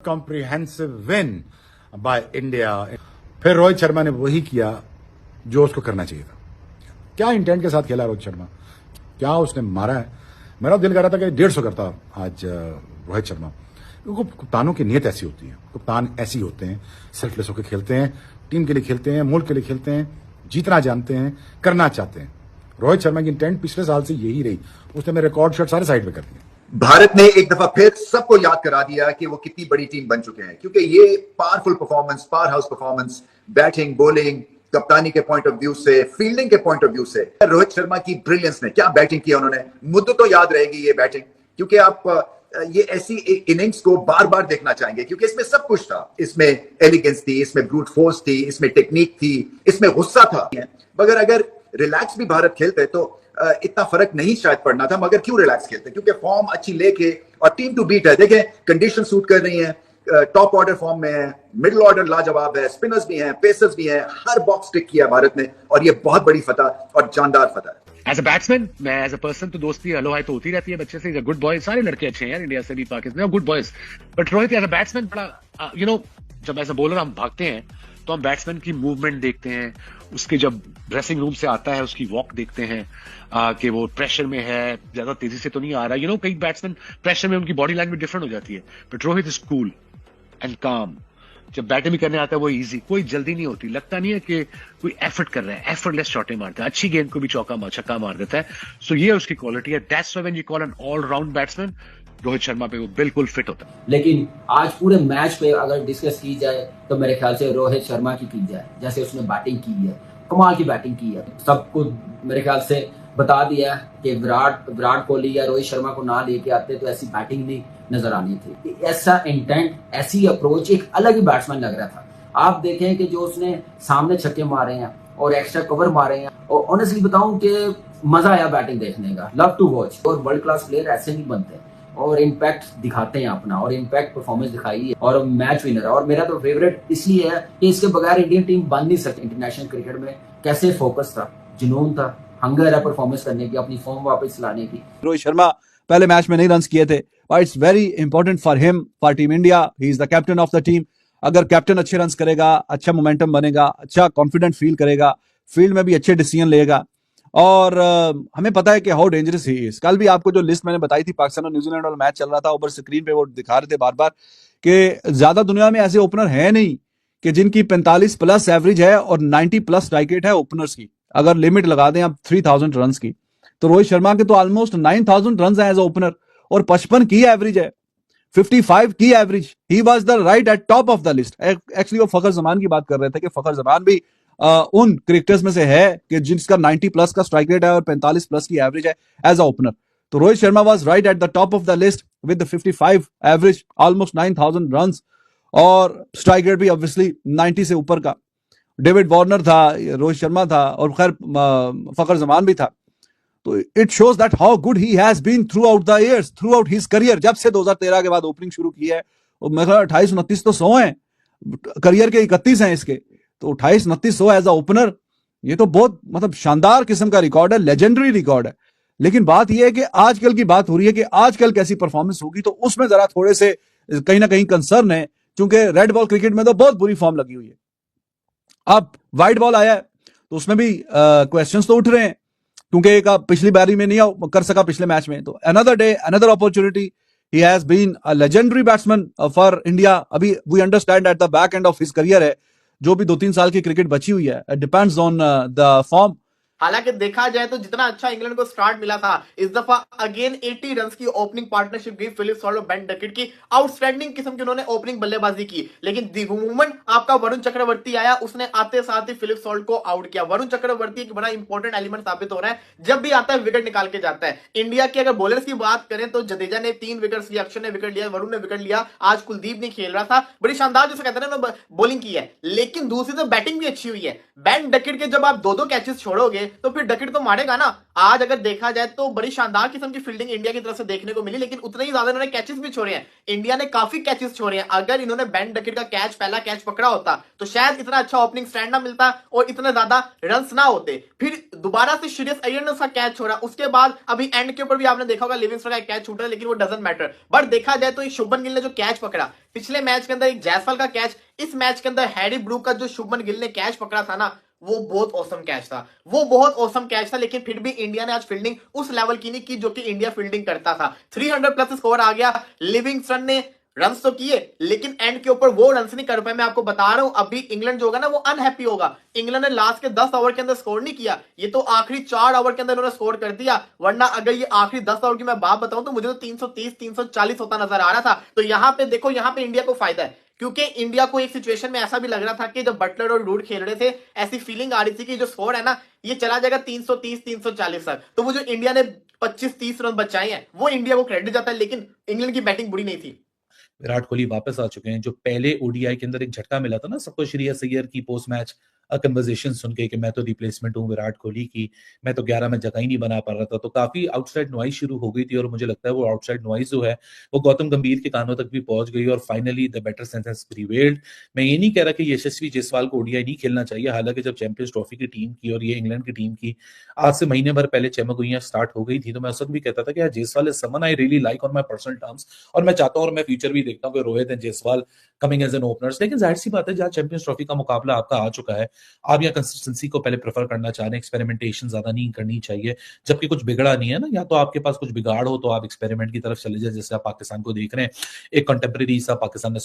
Comprehensive win by India. फिर रोहित शर्मा ने वही किया जो उसको करना चाहिए था। क्या इंटेंट के साथ खेला रोहित शर्मा, क्या उसने मारा है। मेरा दिल कर रहा था कि 150 करता आज रोहित शर्मा, क्योंकि कप्तानों की नीयत ऐसी होती है, कप्तान ऐसी होते हैं, सेल्फलेस होकर खेलते हैं, टीम के लिए खेलते हैं, मुल्क के लिए खेलते हैं, जीतना जानते हैं, करना चाहते हैं। रोहित शर्मा की इंटेंट पिछले साल से यही रही, उसने मेरे रिकॉर्ड शॉट सारे साइड पे कर दिए। भारत ने एक दफा फिर सबको याद करा दिया कि वो कितनी बड़ी टीम बन चुके हैं, क्योंकि ये powerful performance, power house performance, batting, bowling, कप्तानी के पॉइंट ऑफ व्यू से, फील्डिंग के पॉइंट ऑफ व्यू से, रोहित शर्मा की ब्रिलियंस ने क्या बैटिंग किया उन्होंने। मुद्दों तो याद रहेगी ये बैटिंग, क्योंकि आप ये ऐसी इनिंग्स को बार बार देखना चाहेंगे, क्योंकि इसमें सब कुछ था। इसमें एलिगेंस थी, इसमें ब्रूट फोर्स थी, इसमें टेक्निक थी, इसमें गुस्सा था। मगर अगर रिलैक्स भी भारत खेलते तो इतना फर्क नहीं शायद पड़ना था। मगर क्यों रिलैक्स खेलते, क्योंकि फॉर्म अच्छी लेके और टीम टू बीट है। देखें कंडीशन सूट कर रही है, टॉप ऑर्डर फॉर्म में है, मिडिल ऑर्डर लाजवाब है, स्पिनर्स भी हैं, पेसर्स भी हैं, हर बॉक्स टिक किया भारत ने, और ये बहुत बड़ी फतह और जानदार फतह है। एज अ बैट्समैन, मैं एज अ पर्सन तो दोस्ती हलो हाय तो होती रहती है बच्चे से। गुड बॉयज, सारे लड़के अच्छे हैं यार, इंडिया से भी, Pakistan good boys. But Rohit as a batsman बड़ा जब ऐसा बॉलर हम भागते हैं तो हम बैट्समैन की मूवमेंट देखते हैं, उसके जब ड्रेसिंग रूम से आता है उसकी वॉक देखते हैं कि वो प्रेशर में है, ज्यादा तेजी से तो नहीं आ रहा। कई बैट्समैन प्रेशर में उनकी बॉडी लैंग्वेज डिफरेंट हो जाती है, but Rohit is cool and काम। जब बैटिंग भी करने आता है वो इजी, कोई जल्दी नहीं होती, लगता नहीं है कि कोई एफर्ट कर रहा है, एफर्टलेस शॉटें मारता है, अच्छी गेंद को भी छक्का मार देता है। सो ये उसकी क्वालिटी है। That's why when you call an all round batsman, Rohit Sharma पे वो बिल्कुल फिट होता है। लेकिन आज पूरे मैच पे अगर डिस्कस की जाए तो मेरे ख्याल से रोहित शर्मा की जाए, जैसे उसने बैटिंग की है, कमाल की बैटिंग की है। सबको मेरे ख्याल से बता दिया कि विराट कोहली या रोहित शर्मा को ना लेके आते तो ऐसी बैटिंग नहीं नजर आनी थी। ऐसा इंटेंट, ऐसी अप्रोच, एक अलग ही बैट्समैन लग रहा था। आप देखें कि जो उसने सामने छक्के मारे हैं और एक्स्ट्रा कवर मारे हैं, और ऑनेस्टली बताऊं कि मजा आया बैटिंग देखने का, लव टू वॉच। और वर्ल्ड क्लास प्लेयर ऐसे नहीं बनते और इम्पैक्ट दिखाते हैं अपना, और इम्पैक्ट परफॉर्मेंस दिखाई है और मैच विनर है। और मेरा तो फेवरेट इसलिए है कि इसके बगैर इंडियन टीम बन नहीं सकती। इंटरनेशनल क्रिकेट में कैसे फोकस था, जुनून था, हंगर है परफॉर्मेंस करने की, अपनी फॉर्म वापस लाने की। रोहित शर्मा पहले मैच में नहीं रन किए थे, but it's very important for him, for team India. He is the captain of the team. अगर कैप्टन अच्छे रन करेगा, अच्छा मोमेंटम बनेगा, अच्छा कॉन्फिडेंट फील करेगा, फील्ड में भी अच्छे डिसीजन लेगा। और हमें पता है कि हाउ डेंजरस ही इज। कल भी आपको जो लिस्ट मैंने बताई थी, पाकिस्तान और न्यूजीलैंड वाला मैच चल रहा था, ऊपर स्क्रीन पे वो दिखा रहे थे बार बार कि ज्यादा दुनिया में ऐसे ओपनर है नहीं कि जिनकी 45 प्लस एवरेज है और 90 प्लस स्ट्राइक रेट है ओपनर्स की। अगर लिमिट लगा दें आप 3000 रन की, तो रोहित शर्मा के तो ऑलमोस्ट 9000 रन है एज ओपनर, और 55 की एवरेज है, 55 की average. He was the right eight top of the list. Actually वो फखर जमान की बात कर रहे थे कि फखर जमान भी उन क्रिकेटर्स में से है कि जिसका 90 प्लस का स्ट्राइक रेट है और 45 प्लस की एवरेज है एज अ ओपनर। तो Rohit Sharma was right at the top of the list with the 55 average, almost 9000 run, और स्ट्राइक रेट भी ऑब्वियसली 90 से ऊपर का। डेविड वार्नर था, रोहित शर्मा था, और खैर फखर जमान भी था। तो it shows that how good he has been throughout the years, throughout his career. जब से 2013 के बाद ओपनिंग शुरू की है, और मेरे ख्याल 28-29 तो 100 हैं, करियर के 31 हैं इसके, तो 28-29 एज अ ओपनर, ये तो बहुत मतलब शानदार किस्म का रिकॉर्ड है, लेजेंडरी रिकॉर्ड है। लेकिन बात यह है कि आजकल की बात हो रही है कि आजकल कैसी परफॉर्मेंस होगी, तो उसमें जरा थोड़े से कहीं ना कहीं कंसर्न है, क्योंकि रेड बॉल क्रिकेट में तो बहुत बुरी फॉर्म लगी हुई है। अब व्हाइट बॉल आया है तो उसमें भी क्वेश्चंस तो उठ रहे हैं, क्योंकि एक पिछली बारी में नहीं कर सका पिछले मैच में। तो another day, another opportunity. He has been a legendary batsman for India. अभी we understand at the back end of his career है, जो भी 2-3 साल की क्रिकेट बची हुई है, डिपेंड्स ऑन द फॉर्म। हालांकि देखा जाए तो जितना अच्छा इंग्लैंड को स्टार्ट मिला था, इस दफा अगेन 80 रन की ओपनिंग पार्टनरशिप गई फिलिप सॉल्ट और बेन डकेट की। आउटस्टैंडिंग किस्म की उन्होंने ओपनिंग बल्लेबाजी की, लेकिन द मोमेंट आपका वरुण चक्रवर्ती आया, उसने आते साथ ही फिलिप सॉल्ट को आउट किया। वरुण चक्रवर्ती एक बड़ा इंपॉर्टेंट एलिमेंट साबित हो रहा है, जब भी आता है विकेट निकाल के जाता है। इंडिया के अगर बॉलर्स की बात करें तो जडेजा ने 3 विकेट लिया, अक्षर ने विकेट लिया, वरुण ने विकेट लिया, आज कुलदीप नहीं खेल रहा था। बड़ी शानदार जैसे कहते हैं ना बॉलिंग की है, लेकिन दूसरी तो बैटिंग भी अच्छी हुई है। बेन डकेट के जब आप 2-2 कैचेस छोड़ोगे तो फिर डकेट तो मारेगा ना। आज अगर देखा जाए तो बड़ी शानदार किस्म की फील्डिंग इंडिया की तरफ से देखने को मिली, लेकिन उतने ही ज्यादा इन्होंने कैचेस भी छोड़े हैं। इंडिया ने काफी कैचेस छोड़े हैं। अगर इन्होंने बेन डकेट का कैच, पहला कैच पकड़ा होता तो शायद इतना अच्छा ओपनिंग स्टैंड ना मिलता और इतने ज्यादा रन्स ना होते। फिर दोबारा से श्रेयस अय्यर ने उसका कैच छोड़ा, उसके बाद अभी एंड के ऊपर भी आपने देखा होगा लिविंगस्टन का एक कैच छूटा, लेकिन वो डजंट मैटर। बट देखा जाए तो शुभमन गिल ने जो कैच पकड़ा पिछले मैच के अंदर, एक जायसवाल का कैच, इस मैच के अंदर हैरी ब्रूक का जो शुभमन गिल ने कैच पकड़ा था ना, वो बहुत औसम कैच था, वो बहुत औसम कैच था। लेकिन फिर भी इंडिया ने आज फील्डिंग उस लेवल की नहीं की जो कि इंडिया फील्डिंग करता था। 300 प्लस स्कोर आ गया। लिविंगस्टन ने रन्स तो किए लेकिन एंड के ऊपर वो रन्स नहीं कर पाए। मैं आपको बता रहा हूं अभी इंग्लैंड जो होगा ना वो अनहैप्पी होगा। इंग्लैंड ने लास्ट के 10 ओवर के अंदर स्कोर नहीं किया, ये तो आखिरी 4 ओवर के अंदर उन्होंने स्कोर कर दिया। वरना अगर ये आखिरी 10 ओवर की मैं बात बताऊं तो मुझे तो 330 340 होता नजर आ रहा था। तो यहां पे देखो, यहां पे इंडिया को फायदा है, क्योंकि इंडिया को एक सिचुएशन में ऐसा भी लग रहा था कि जब बटलर और रूट खेल रहे थे ऐसी फीलिंग आ रही थी कि जो स्कोर है ना ये चला जाएगा 330 340 तक। तो वो जो इंडिया ने 25-30 रन बचाए हैं वो इंडिया को क्रेडिट जाता है, लेकिन इंग्लैंड की बैटिंग बुरी नहीं थी। विराट कोहली वापस आ चुके हैं। जो पहले ओडीआई के अंदर एक झटका मिला था ना सबको श्रेयस अय्यर की पोस्ट मैच कन्वर्सेशन सुन के कि मैं तो रिप्लेसमेंट हूँ विराट कोहली की, मैं तो 11 में जगह ही नहीं बना पा रहा था, तो काफी आउटसाइड नॉइज शुरू हो गई थी। और मुझे लगता है वो आउटसाइड नॉइज जो है वो गौतम गंभीर के कानों तक भी पहुंच गई और finally the better sense has prevailed. मैं ये नहीं कह रहा कि यशस्वी जायसवाल को ओडीआई नहीं खेलना चाहिए, हालांकि जब चैंपियंस ट्रॉफी की टीम की और ये इंग्लैंड की टीम की आज से महीने भर पहले चमकोइयां स्टार्ट हो गई थी, तो मैं उस वक्त भी कहता था कि यार Jaiswal is someone I really like on my personal terms, और मैं चाहता हूं और मैं फ्यूचर भी देखता हूं कि Rohit and Jaiswal coming as an openers. लेकिन जाहिर सी बात है जहां चैंपियंस ट्रॉफी का मुकाबला आपका आ चुका है, आप यहाँ कंसिस्टेंसी को पहले प्रेफर करना चाह रहे हैं, एक्सपेरिमेंटेशन ज्यादा नहीं करनी चाहिए, जबकि कुछ बिगड़ा नहीं है ना। या तो आपके पास कुछ बिगाड़ हो तो आप एक्सपेरिमेंट की तरफ चले जाए, जैसे आप पाकिस्तान को देख रहे हैं, एक कंटेम्प्रेरी सा पाकिस्तान ने